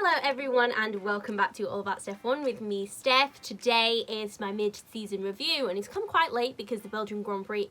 Hello everyone and welcome back to All About F1 with me, Steph. Today is my mid-season review and it's come quite late because the Belgian Grand Prix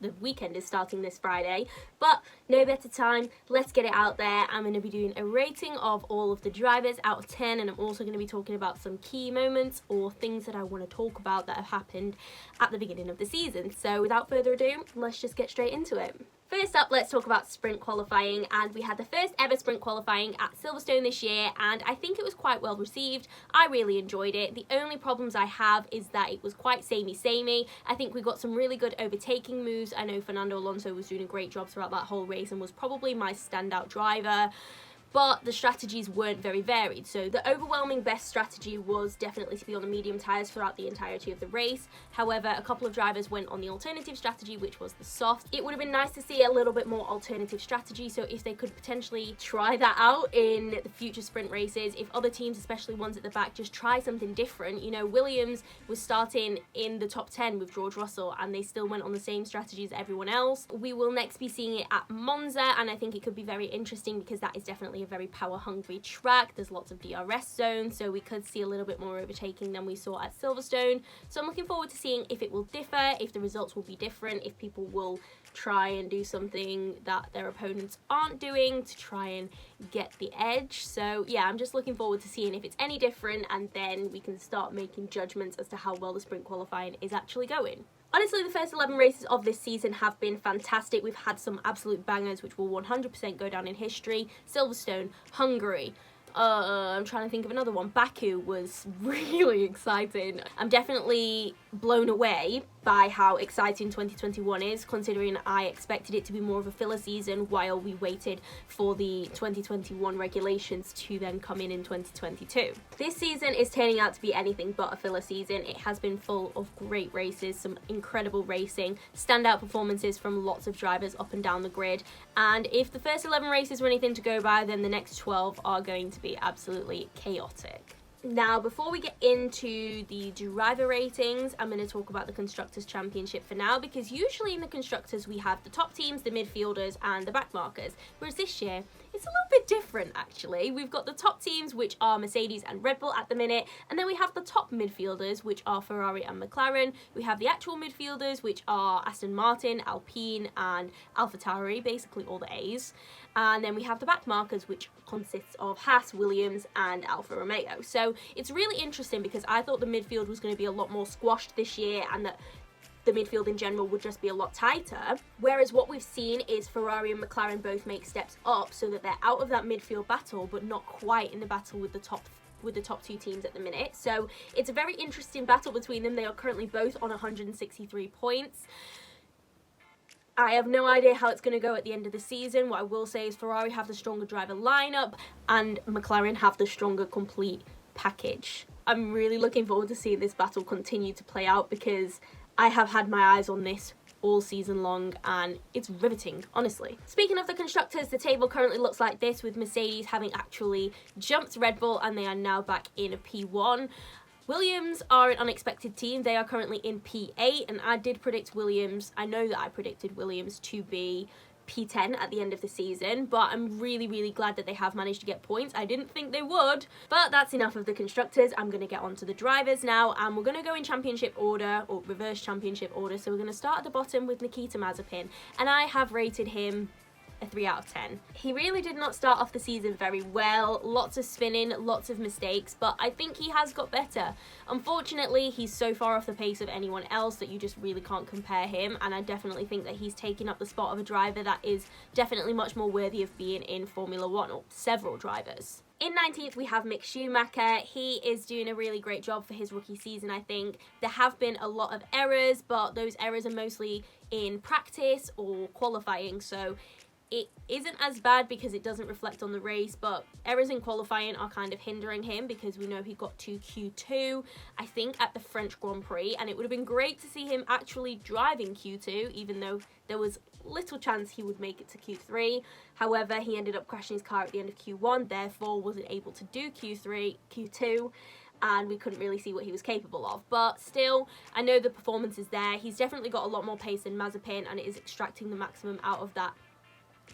the weekend is starting this Friday, but no better time, let's get it out there. I'm going to be doing a rating of all of the drivers out of 10, and I'm also going to be talking about some key moments or things that I want to talk about that have happened at the beginning of the season. So without further ado, let's just get straight into it. First up, let's talk about sprint qualifying, and we had the first ever sprint qualifying at Silverstone this year, and I think it was quite well received. I really enjoyed it. The only problems I have is that it was quite samey. I think we got some really good overtaking moves. I know Fernando Alonso was doing a great job throughout that whole race and was probably my standout driver, but the strategies weren't very varied. So the overwhelming best strategy was definitely to be on the medium tyres throughout the entirety of the race. However, a couple of drivers went on the alternative strategy, which was the soft. It would have been nice to see a little bit more alternative strategy, so if they could potentially try that out in the future sprint races, if other teams, especially ones at the back, just try something different. You know, Williams was starting in the top 10 with George Russell and they still went on the same strategy as everyone else. We will next be seeing it at Monza, and I think it could be very interesting because that is definitely a very power hungry track. There's lots of DRS zones, so we could see a little bit more overtaking than we saw at Silverstone. So I'm looking forward to seeing if it will differ, if the results will be different, if people will try and do something that their opponents aren't doing to try and get the edge. So yeah, I'm just looking forward to seeing if it's any different, and then we can start making judgments as to how well the sprint qualifying is actually going. Honestly, the first 11 races of this season have been fantastic. We've had some absolute bangers which will 100% go down in history. Silverstone, Hungary, I'm trying to think of another one. Baku was really exciting. I'm definitely blown away by how exciting 2021 is, considering I expected it to be more of a filler season while we waited for the 2021 regulations to then come in 2022. This season is turning out to be anything but a filler season. It has been full of great races, some incredible racing, standout performances from lots of drivers up and down the grid, and if the first 11 races were anything to go by, then the next 12 are going to be absolutely chaotic. Now, before we get into the driver ratings, I'm going to talk about the Constructors' Championship for now, because usually in the Constructors we have the top teams, the midfielders and the backmarkers, whereas this year it's a little bit different actually. We've got the top teams, which are Mercedes and Red Bull at the minute, and then we have the top midfielders, which are Ferrari and McLaren. We have the actual midfielders, which are Aston Martin, Alpine and AlphaTauri, basically all the A's. And then we have the backmarkers, which consists of Haas, Williams and Alfa Romeo. So it's really interesting because I thought the midfield was going to be a lot more squashed this year and that the midfield in general would just be a lot tighter, whereas what we've seen is Ferrari and McLaren both make steps up so that they're out of that midfield battle but not quite in the battle with the top two teams at the minute. So it's a very interesting battle between them. They are currently both on 163 points. I have no idea how it's going to go at the end of the season. What I will say is Ferrari have the stronger driver lineup and McLaren have the stronger complete package. I'm really looking forward to seeing this battle continue to play out because I have had my eyes on this all season long and it's riveting, honestly. Speaking of the Constructors, the table currently looks like this, with Mercedes having actually jumped Red Bull and they are now back in a P1. Williams are an unexpected team. They are currently in P8, and I did predict Williams. I know that I predicted Williams to be P10 at the end of the season, but I'm really glad that they have managed to get points. I didn't think they would, but that's enough of the Constructors. I'm going to get on to the drivers now, and we're going to go in championship order, or reverse championship order. So we're going to start at the bottom with Nikita Mazepin, and I have rated him a 3 out of 10. He really did not start off the season very well. Lots of spinning, lots of mistakes, but I think he has got better. Unfortunately, he's so far off the pace of anyone else that you just really can't compare him, and I definitely think that he's taken up the spot of a driver that is definitely much more worthy of being in Formula One, or several drivers. In 19th, we have Mick Schumacher. He is doing a really great job for his rookie season, I think. There have been a lot of errors, but those errors are mostly in practice or qualifying, so it isn't as bad because it doesn't reflect on the race, but errors in qualifying are kind of hindering him because we know he got to Q2, I think, at the French Grand Prix, and it would have been great to see him actually driving Q2, even though there was little chance he would make it to Q3. However, he ended up crashing his car at the end of Q1, therefore wasn't able to do Q2, and we couldn't really see what he was capable of. But still, I know the performance is there. He's definitely got a lot more pace than Mazepin, and it is extracting the maximum out of that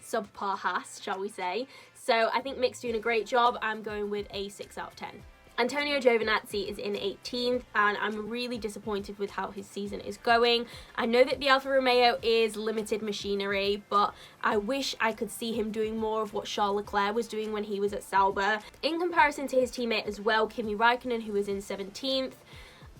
subpar Haas, shall we say. So I think Mick's doing a great job. I'm going with a 6 out of 10. Antonio Giovinazzi is in 18th, and I'm really disappointed with how his season is going. I know that the Alfa Romeo is limited machinery, but I wish I could see him doing more of what Charles Leclerc was doing when he was at Sauber. In comparison to his teammate as well, Kimi Raikkonen, who is in 17th,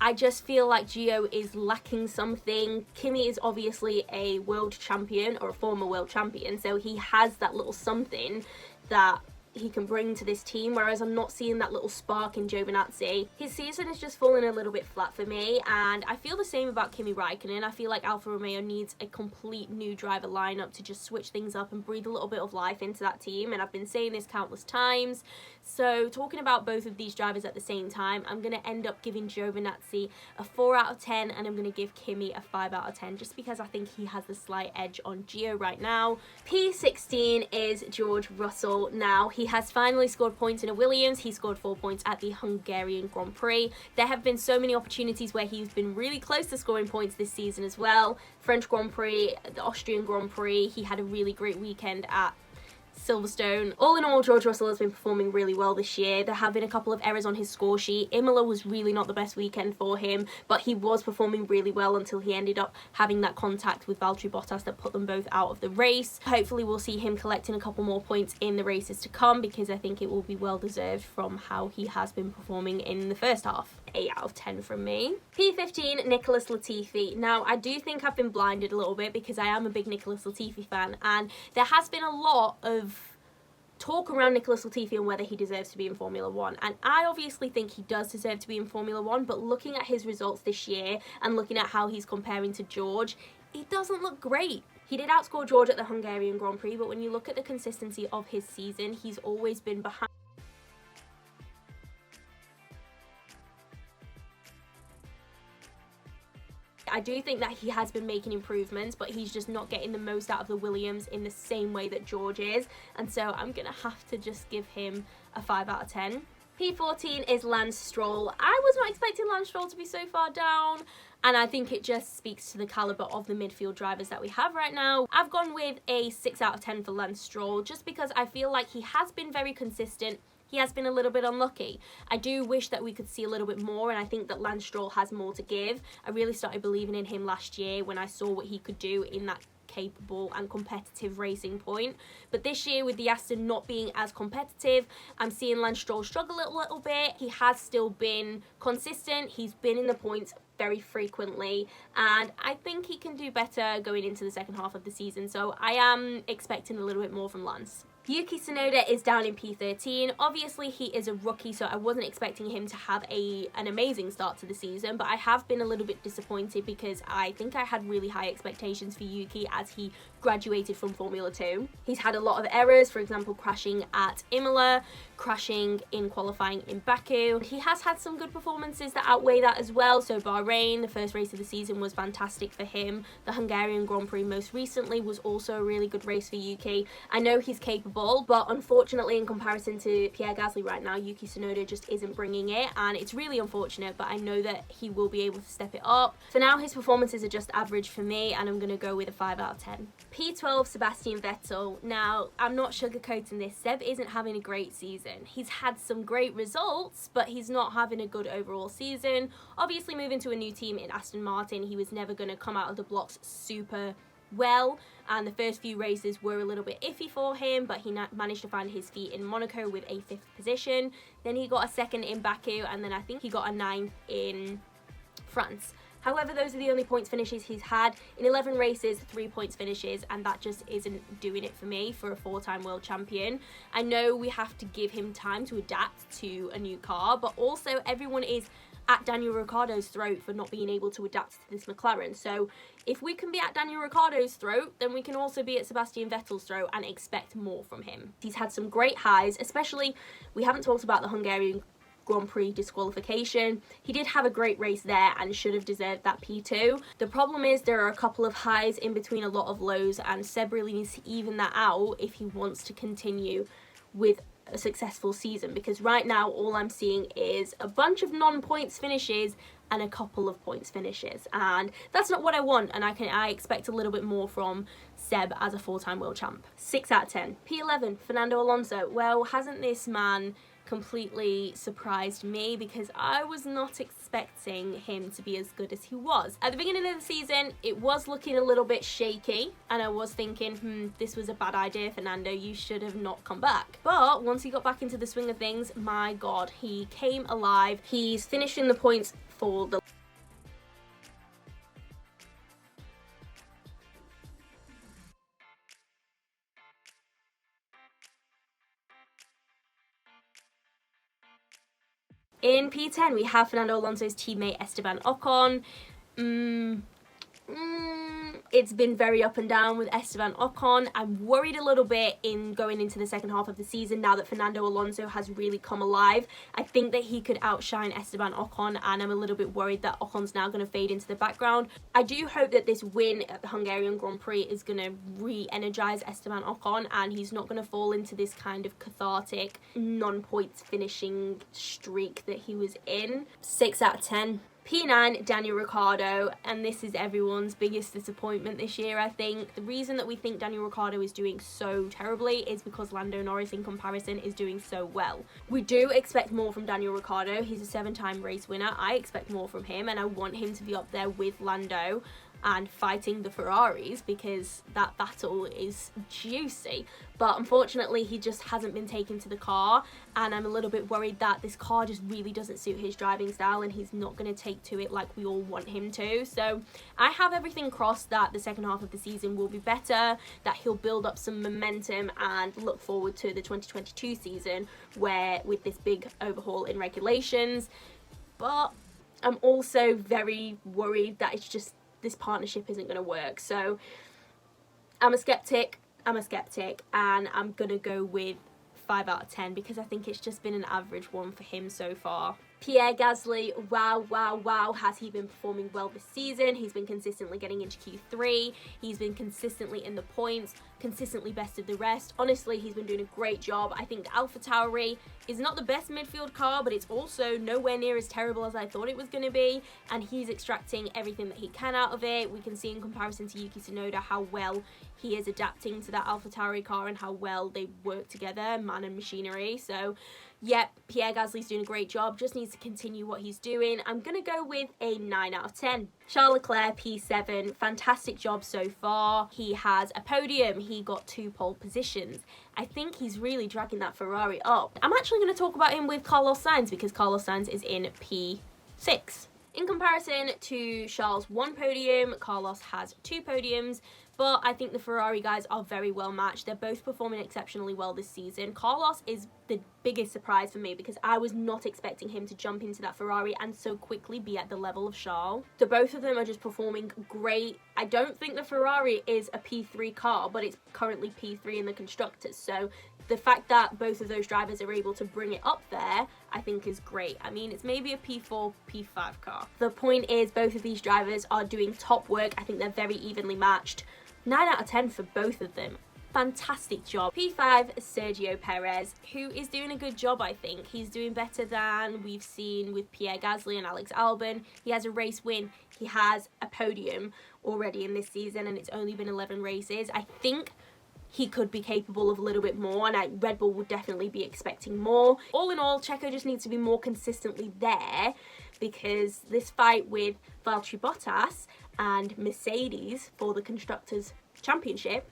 I just feel like Gio is lacking something. Kimi is obviously a world champion, or a former world champion, so he has that little something that he can bring to this team, whereas I'm not seeing that little spark in Giovinazzi. His season is just falling a little bit flat for me, and I feel the same about Kimi Raikkonen. I feel like Alfa Romeo needs a complete new driver lineup to just switch things up and breathe a little bit of life into that team, and I've been saying this countless times. So talking about both of these drivers at the same time, I'm going to end up giving Giovinazzi a 4 out of 10, and I'm going to give Kimi a 5 out of 10, just because I think he has the slight edge on Gio right now. P16 is George Russell. Now, he has finally scored points in a Williams. He scored 4 points at the Hungarian Grand Prix. There have been so many opportunities where he's been really close to scoring points this season as well. French Grand Prix, the Austrian Grand Prix, he had a really great weekend at Silverstone. All in all, George Russell has been performing really well this year. There have been a couple of errors on his score sheet. Imola was really not the best weekend for him, but he was performing really well until he ended up having that contact with Valtteri Bottas that put them both out of the race. Hopefully we'll see him collecting a couple more points in the races to come, because I think it will be well deserved from how he has been performing in the first half. 8 out of 10 from me. P15, Nicholas Latifi. Now, I do think I've been blinded a little bit because I am a big Nicholas Latifi fan, and there has been a lot of talk around Nicholas Latifi and whether he deserves to be in Formula 1, and I obviously think he does deserve to be in Formula 1, but looking at his results this year and looking at how he's comparing to George, it doesn't look great. He did outscore George at the Hungarian Grand Prix, but when you look at the consistency of his season, he's always been behind. I do think that he has been making improvements, but he's just not getting the most out of the Williams in the same way that George is, and so I'm gonna have to just give him a 5 out of 10. P14 is Lance Stroll. I was not expecting Lance Stroll to be so far down, and I think it just speaks to the caliber of the midfield drivers that we have right now. I've gone with a 6 out of 10 for Lance Stroll, just because I feel like he has been very consistent. He has been a little bit unlucky. I do wish that we could see a little bit more, and I think that Lance Stroll has more to give. I really started believing in him last year when I saw what he could do in that capable and competitive racing point. But this year, with the Aston not being as competitive, I'm seeing Lance Stroll struggle a little bit. He has still been consistent. He's been in the points very frequently, and I think he can do better going into the second half of the season. So I am expecting a little bit more from Lance. Yuki Tsunoda is down in P13. Obviously, he is a rookie, so I wasn't expecting him to have an amazing start to the season, but I have been a little bit disappointed because I think I had really high expectations for Yuki as he graduated from Formula 2. He's had a lot of errors, for example, crashing at Imola, crashing in qualifying in Baku. He has had some good performances that outweigh that as well. So Bahrain, the first race of the season, was fantastic for him. The Hungarian Grand Prix most recently was also a really good race for Yuki. I know he's capable, but unfortunately in comparison to Pierre Gasly right now, Yuki Tsunoda just isn't bringing it, and it's really unfortunate, but I know that he will be able to step it up. For now, his performances are just average for me, and I'm going to go with a 5 out of 10. P12, Sebastian Vettel. Now, I'm not sugarcoating this. Seb isn't having a great season. He's had some great results, but he's not having a good overall season. Obviously, moving to a new team in Aston Martin, he was never going to come out of the blocks super well, and the first few races were a little bit iffy for him, but he managed to find his feet in Monaco with a 5th position. Then he got a 2nd in Baku, and then I think he got a 9th in France. However, those are the only points finishes he's had. In 11 races, 3 points finishes, and that just isn't doing it for me for a 4-time world champion. I know we have to give him time to adapt to a new car, but also everyone is at Daniel Ricciardo's throat for not being able to adapt to this McLaren. So if we can be at Daniel Ricciardo's throat, then we can also be at Sebastian Vettel's throat and expect more from him. He's had some great highs, especially, we haven't talked about the Hungarian Grand Prix disqualification. He did have a great race there and should have deserved that P2. The problem is there are a couple of highs in between a lot of lows, and Seb really needs to even that out if he wants to continue with a successful season, because right now all I'm seeing is a bunch of non-points finishes and a couple of points finishes, and that's not what I want, and I expect a little bit more from Seb as a four-time world champ. 6 out of 10. P11, Fernando Alonso. Well, hasn't this man completely surprised me, because I was not expecting him to be as good as he was. At the beginning of the season, it was looking a little bit shaky, and I was thinking, this was a bad idea, Fernando, you should have not come back. But once he got back into the swing of things, my God, he came alive. He's finishing the points for the In P10, we have Fernando Alonso's teammate Esteban Ocon. It's been very up and down with Esteban Ocon. I'm worried a little bit in going into the second half of the season now that Fernando Alonso has really come alive. I think that he could outshine Esteban Ocon, and I'm a little bit worried that Ocon's now going to fade into the background. I do hope that this win at the Hungarian Grand Prix is going to re-energize Esteban Ocon, and he's not going to fall into this kind of cathartic non-points finishing streak that he was in. 6 out of 10. P9, Daniel Ricciardo, and this is everyone's biggest disappointment this year, I think. The reason that we think Daniel Ricciardo is doing so terribly is because Lando Norris in comparison is doing so well. We do expect more from Daniel Ricciardo. He's a 7-time race winner. I expect more from him, and I want him to be up there with Lando and fighting the Ferraris, because that battle is juicy. But unfortunately, he just hasn't been taken to the car, and I'm a little bit worried that this car just really doesn't suit his driving style, and he's not going to take to it like we all want him to. So I have everything crossed that the second half of the season will be better, that he'll build up some momentum, and look forward to the 2022 season where with this big overhaul in regulations. But I'm also very worried that it's just this partnership isn't going to work. So I'm a skeptic, and I'm going to go with 5 out of 10 because I think it's just been an average one for him so far. Pierre Gasly, wow, has he been performing well this season? He's been consistently getting into Q3. He's been consistently in the points, consistently best of the rest. Honestly, he's been doing a great job. I think the AlphaTauri is not the best midfield car, but it's also nowhere near as terrible as I thought it was going to be, and he's extracting everything that he can out of it. We can see in comparison to Yuki Tsunoda how well he is adapting to that AlphaTauri car and how well they work together, man and machinery. So yep, Pierre Gasly's doing a great job, just needs to continue what he's doing. I'm going to go with a 9 out of 10. Charles Leclerc, P7, fantastic job so far. He has a podium, he got 2 pole positions. I think he's really dragging that Ferrari up. I'm actually going to talk about him with Carlos Sainz because Carlos Sainz is in P6. In comparison to Charles' 1 podium, Carlos has 2 podiums. But I think the Ferrari guys are very well matched. They're both performing exceptionally well this season. Carlos is the biggest surprise for me because I was not expecting him to jump into that Ferrari and so quickly be at the level of Charles. The both of them are just performing great. I don't think the Ferrari is a P3 car, but it's currently P3 in the Constructors. So the fact that both of those drivers are able to bring it up there, I think is great. I mean, it's maybe a P4, P5 car. The point is both of these drivers are doing top work. I think they're very evenly matched. 9 out of 10 for both of them. Fantastic job. P5, Sergio Perez, who is doing a good job, I think. He's doing better than we've seen with Pierre Gasly and Alex Albon. He has a race win. He has a podium already in this season, and it's only been 11 races. I think he could be capable of a little bit more, and Red Bull would definitely be expecting more. All in all, Checo just needs to be more consistently there, because this fight with Valtteri Bottas and Mercedes for the Constructors' Championship,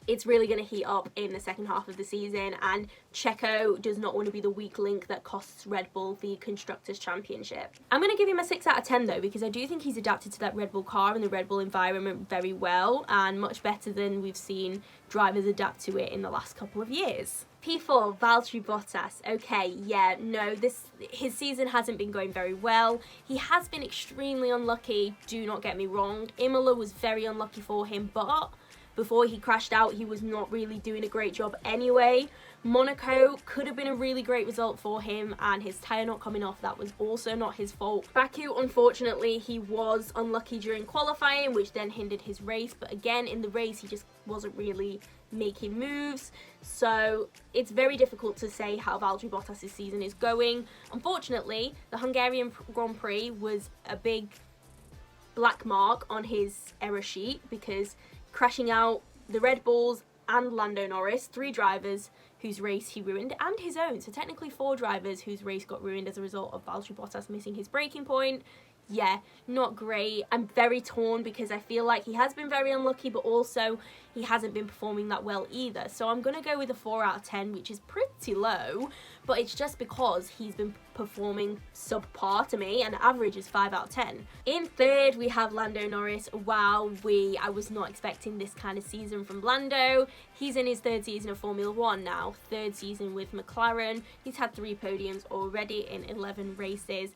it's really going to heat up in the second half of the season, and Checo does not want to be the weak link that costs Red Bull the Constructors' Championship. I'm going to give him a 6 out of 10 though, because I do think he's adapted to that Red Bull car and the Red Bull environment very well, and much better than we've seen drivers adapt to it in the last couple of years. P4, Valtteri Bottas. Okay, yeah, no, his season hasn't been going very well. He has been extremely unlucky, do not get me wrong. Imola was very unlucky for him, but before he crashed out, he was not really doing a great job anyway. Monaco could have been a really great result for him, and his tyre not coming off, that was also not his fault. Baku, unfortunately, he was unlucky during qualifying, which then hindered his race, but again in the race he just wasn't really making moves, so it's very difficult to say how Valtteri Bottas' season is going. Unfortunately, the Hungarian Grand Prix was a big black mark on his error sheet, because crashing out the Red Bulls and Lando Norris, 3 drivers whose race he ruined, and his own, so technically 4 drivers whose race got ruined as a result of Valtteri Bottas missing his braking point. Yeah, not great. I'm very torn because I feel like he has been very unlucky, but also he hasn't been performing that well either. So I'm going to go with a 4 out of 10, which is pretty low, but it's just because he's been performing subpar to me, and average is 5 out of 10. In third, we have Lando Norris. Wow, I was not expecting this kind of season from Lando. He's in his 3rd season of Formula 1 now, 3rd season with McLaren. He's had 3 podiums already in 11 races.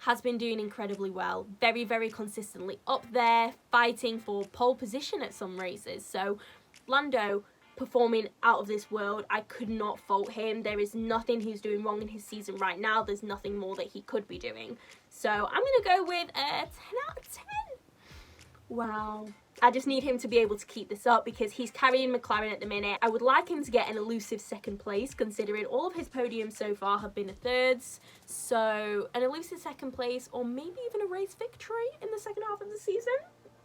Has been doing incredibly well, very, very consistently up there, fighting for pole position at some races. So Lando performing out of this world. I could not fault him. There is nothing he's doing wrong in his season right now. There's nothing more that he could be doing. So I'm going to go with a 10 out of 10. Wow. I just need him to be able to keep this up because he's carrying McLaren at the minute. I would like him to get an elusive 2nd place, considering all of his podiums so far have been 3rds. So an elusive 2nd place, or maybe even a race victory in the 2nd half of the season.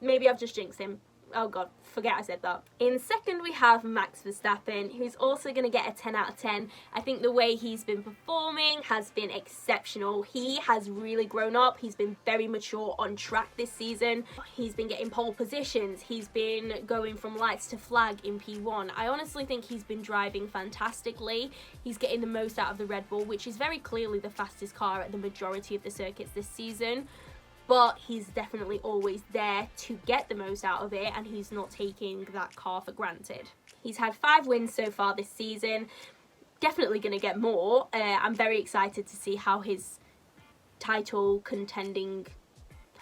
Maybe I've just jinxed him. Oh god, forget I said that. In 2nd we have Max Verstappen, who's also going to get a 10 out of 10. I think the way he's been performing has been exceptional. He has really grown up. He's been very mature on track this season. He's been getting pole positions. He's been going from lights to flag in P1. I honestly think he's been driving fantastically. He's getting the most out of the Red Bull, which is very clearly the fastest car at the majority of the circuits this season. But he's definitely always there to get the most out of it, and he's not taking that car for granted. He's had 5 wins so far this season, definitely going to get more. I'm very excited to see how his title contending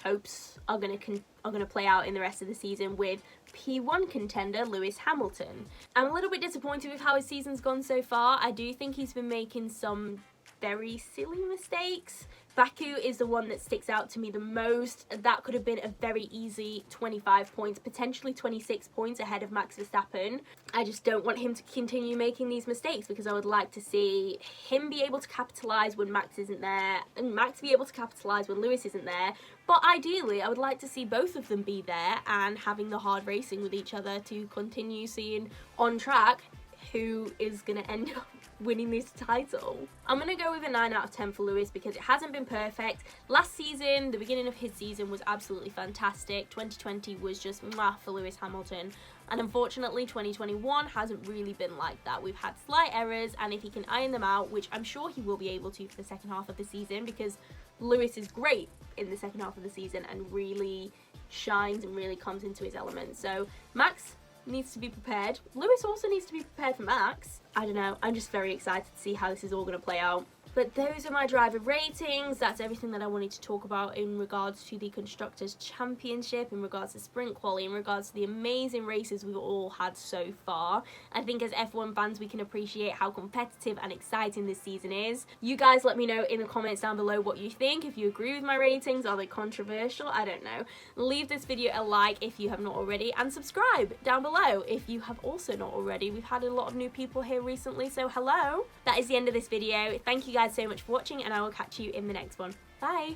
hopes are going to play out in the rest of the season with P1 contender Lewis Hamilton. I'm a little bit disappointed with how his season's gone so far. I do think he's been making some very silly mistakes. Baku is the one that sticks out to me the most. That could have been a very easy 25 points, potentially 26 points ahead of Max Verstappen. I just don't want him to continue making these mistakes because I would like to see him be able to capitalise when Max isn't there, and Max be able to capitalise when Lewis isn't there. But ideally, I would like to see both of them be there and having the hard racing with each other to continue seeing on track who is going to end up winning this title. I'm going to go with a 9 out of 10 for Lewis because it hasn't been perfect. Last season, the beginning of his season was absolutely fantastic. 2020 was just mwah for Lewis Hamilton. And unfortunately, 2021 hasn't really been like that. We've had slight errors, and if he can iron them out, which I'm sure he will be able to for the 2nd half of the season, because Lewis is great in the 2nd half of the season and really shines and really comes into his element. So Max needs to be prepared. Lewis also needs to be prepared for Max. I don't know. I'm just very excited to see how this is all going to play out. But those are my driver ratings. That's everything that I wanted to talk about in regards to the Constructors' Championship, in regards to Sprint Quali, in regards to the amazing races we've all had so far. I think as F1 fans, we can appreciate how competitive and exciting this season is. You guys let me know in the comments down below what you think. If you agree with my ratings, are they controversial? I don't know. Leave this video a like if you have not already, and subscribe down below if you have also not already. We've had a lot of new people here recently, so hello. That is the end of this video. Thank you guys so much for watching, and I will catch you in the next one. Bye!